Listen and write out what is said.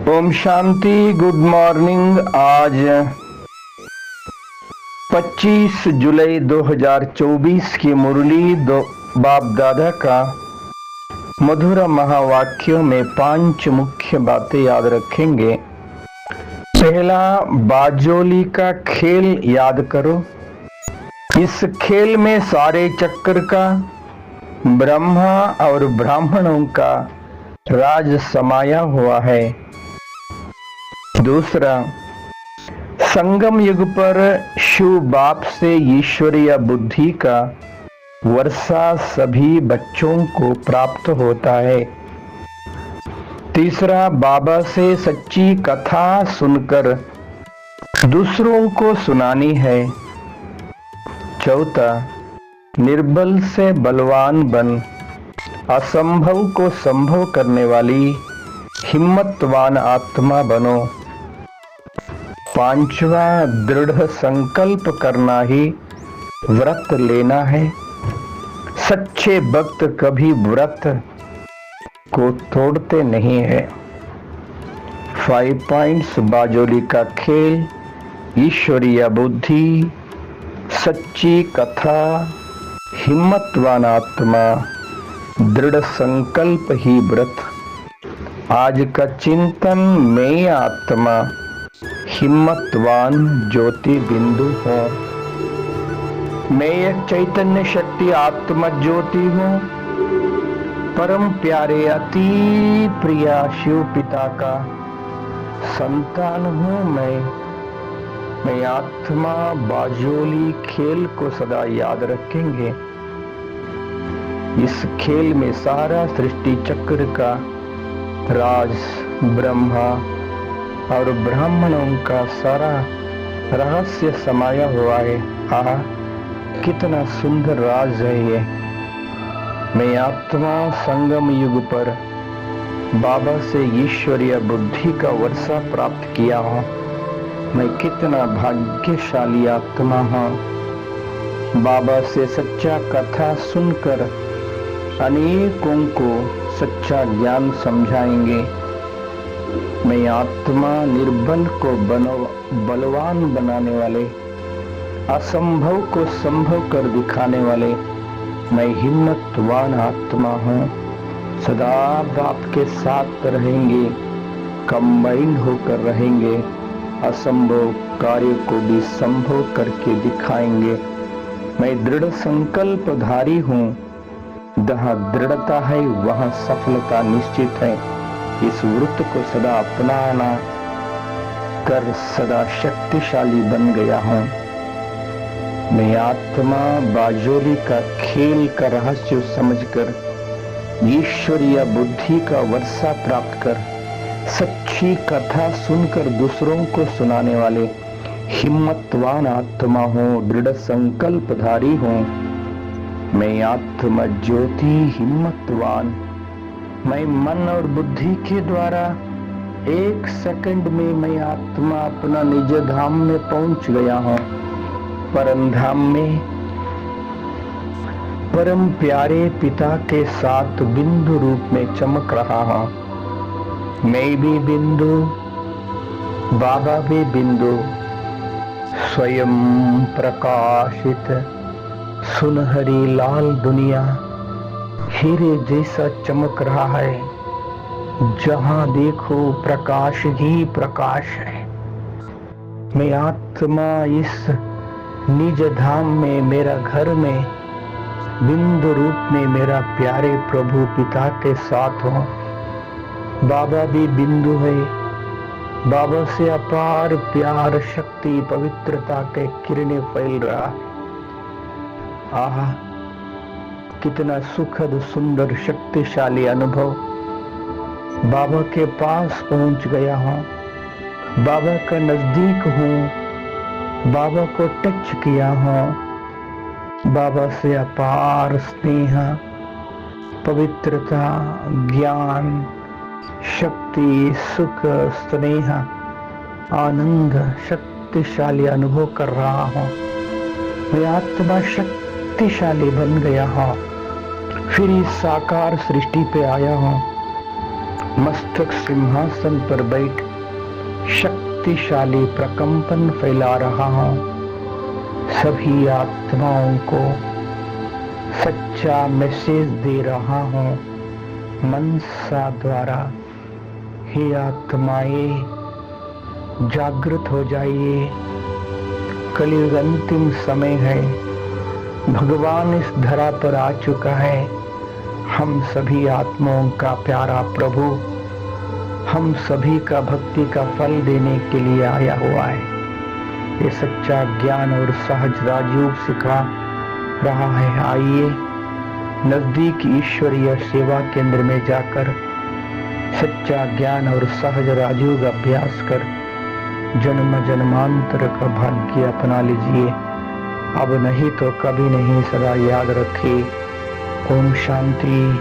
Om Shanti. Good morning. आज 25 जुलाई 2024 की मुरली बाप दादा का मधुर महावाक्यों में 5 मुख्य बातें याद रखेंगे। पहला, बाजोली का खेल याद करो। इस खेल में सारे चक्र का, ब्रह्मा और ब्राह्मणों का राज समाया हुआ है। दूसरा, संगम युग पर शिव बाप से ईश्वरीय बुद्धि का वर्षा सभी बच्चों को प्राप्त होता है। तीसरा, बाबा से सच्ची कथा सुनकर दूसरों को सुनानी है। चौथा, निर्बल से बलवान बन असंभव को संभव करने वाली हिम्मतवान आत्मा बनो। पांचवा, दृढ़ संकल्प करना ही व्रत लेना है। सच्चे भक्त कभी व्रत को तोड़ते नहीं है। 5 पॉइंट्स। बाजोली का खेल, ईश्वरीय बुद्धि, सच्ची कथा, हिम्मतवान आत्मा, दृढ़ संकल्प ही व्रत। आज का चिंतन, मैं आत्मा हिम्मतवान ज्योति बिंदु हूँ। मैं एक चैतन्य शक्ति आत्मा ज्योति हूँ। परम प्यारे अति प्रिया शिव पिता का संतान हूँ। मैं आत्मा बाजोली खेल को सदा याद रखेंगे। इस खेल में सारा सृष्टि चक्र का राज, ब्रह्मा और ब्राह्मणों का सारा रहस्य समाया हुआ है। कितना सुंदर राज है ये। मैं आत्मा संगम युग पर बाबा से ईश्वरीय बुद्धि का वर्षा प्राप्त किया हूँ। मैं कितना भाग्यशाली आत्मा हूँ। बाबा से सच्चा कथा सुनकर अनेकों को सच्चा ज्ञान समझाएंगे। मैं आत्मा निर्बल को बलवान बनाने वाले, असंभव को संभव कर दिखाने वाले मैं हिम्मतवान आत्मा हूँ। सदा बाप के साथ रहेंगे, कंबाइंड होकर रहेंगे। असंभव कार्य को भी संभव करके दिखाएंगे। मैं दृढ़ संकल्पधारी हूँ। जहाँ दृढ़ता है वहाँ सफलता निश्चित है। इस व्रत को सदा अपनाना कर सदा शक्तिशाली बन गया हूँ। मैं आत्मा बाजोली का खेल का रहस्य समझकर ईश्वरीय बुद्धि का वर्षा प्राप्त कर सच्ची कथा सुनकर दूसरों को सुनाने वाले हिम्मतवान आत्मा हूँ। दृढ़ संकल्पधारी हूँ। मैं आत्मा ज्योति हिम्मतवान। मैं मन और बुद्धि के द्वारा 1 सेकंड में मैं आत्मा अपना निज धाम में पहुंच गया हूँ। परम धाम में परम प्यारे पिता के साथ बिंदु रूप में चमक रहा हूँ। मैं भी बिंदु, बाबा भी बिंदु, स्वयं प्रकाशित सुनहरी लाल दुनिया हीरे जैसा चमक रहा है। जहां देखो प्रकाश ही प्रकाश है। मैं आत्मा इस निज धाम में, मेरा घर में बिंदु रूप में मेरा प्यारे प्रभु पिता के साथ हूँ। बाबा भी बिंदु है। बाबा से अपार प्यार, शक्ति, पवित्रता के किरणें फैल रहा है। आहा, कितना सुखद, सुंदर, शक्तिशाली अनुभव। बाबा के पास पहुंच गया हूँ। बाबा का नजदीक हूँ। बाबा को टच किया हूँ। बाबा से अपार स्नेह, पवित्रता, ज्ञान, शक्ति, सुख, स्नेह, आनंद, शक्तिशाली अनुभव कर रहा हूँ। मैं आत्मा शक्तिशाली बन गया हूँ। फिर इस साकार सृष्टि पे आया हूँ। मस्तक सिंहासन पर बैठ शक्तिशाली प्रकंपन फैला रहा हूं। सभी आत्माओं को सच्चा मैसेज दे रहा हूं मनसा द्वारा। हे आत्माएं, जागृत हो जाइए। कलयुग अंतिम समय है। भगवान इस धरा पर आ चुका है। हम सभी आत्माओं का प्यारा प्रभु हम सभी का भक्ति का फल देने के लिए आया हुआ है। ये सच्चा ज्ञान और सहज राजयोग सिखा रहा है। आइए नजदीक ईश्वरीय सेवा केंद्र में जाकर सच्चा ज्ञान और सहज राजयोग अभ्यास कर जन्म जन्मांतर का भाग्य अपना लीजिए। अब नहीं तो कभी नहीं, सदा याद रखिए। ओम शांति।